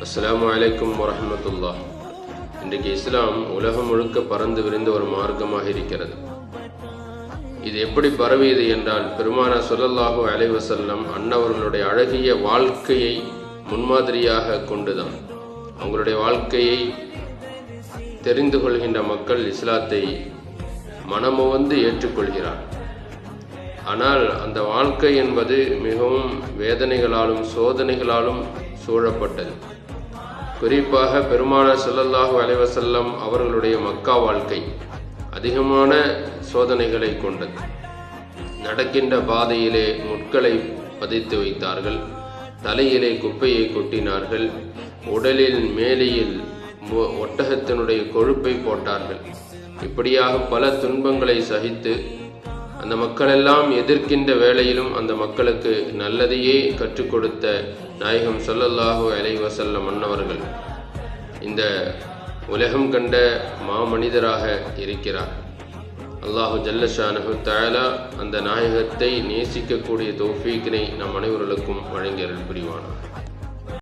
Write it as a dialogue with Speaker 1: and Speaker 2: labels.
Speaker 1: அஸ்ஸலாமு அலைக்கும் வரஹ்மத்துல்லாஹ். இன்றைக்கு இஸ்லாம் உலகம் முழுக்க பறந்து விரிந்த ஒரு மார்க்கமாக இருக்கிறது. இது எப்படி பரவியது என்றால், பெருமானார் ஸல்லல்லாஹு அலைஹி வஸல்லம் அன்னவர்களுடைய அழகிய வாழ்க்கையை முன்மாதிரியாக கொண்டுதான். அவங்களுடைய வாழ்க்கையை தெரிந்து கொள்கின்ற மக்கள் இஸ்லாத்தை மனமுவந்து ஏற்றுக்கொள்கிறார். ஆனால் அந்த வாழ்க்கை என்பது மிகவும் வேதனைகளாலும் சோதனைகளாலும் சூழப்பட்டது. குறிப்பாக பெருமானார் ஸல்லல்லாஹு அலைஹி வஸல்லம் அவர்களுடைய மக்கா வாழ்க்கை அதிகமான சோதனைகளை கொண்டது. நடக்கின்ற பாதையிலே முட்களை பதித்து வைத்தார்கள், தலையிலே குப்பையை கொட்டினார்கள், உடலில் மேலையில் ஒட்டகத்தினுடைய கொழுப்பை போட்டார்கள். இப்படியாக பல துன்பங்களை சகித்து அந்த மக்களெல்லாம் எதிர்க்கின்ற வேளையிலும் அந்த மக்களுக்கு நல்லதையே கற்றுக் கொடுத்த நாயகம் ஸல்லல்லாஹு அலைஹி வஸல்லம் அன்னவர்கள் இந்த உலகம் கண்ட மாமனிதராக இருக்கிறார். அல்லாஹு ஜல்ல ஷானஹு தஆலா அந்த நாயகத்தை நேசிக்கக்கூடிய தௌஃபீக்கினை நம் அனைவர்களுக்கும் வழங்கி அருள் புரிவானாக.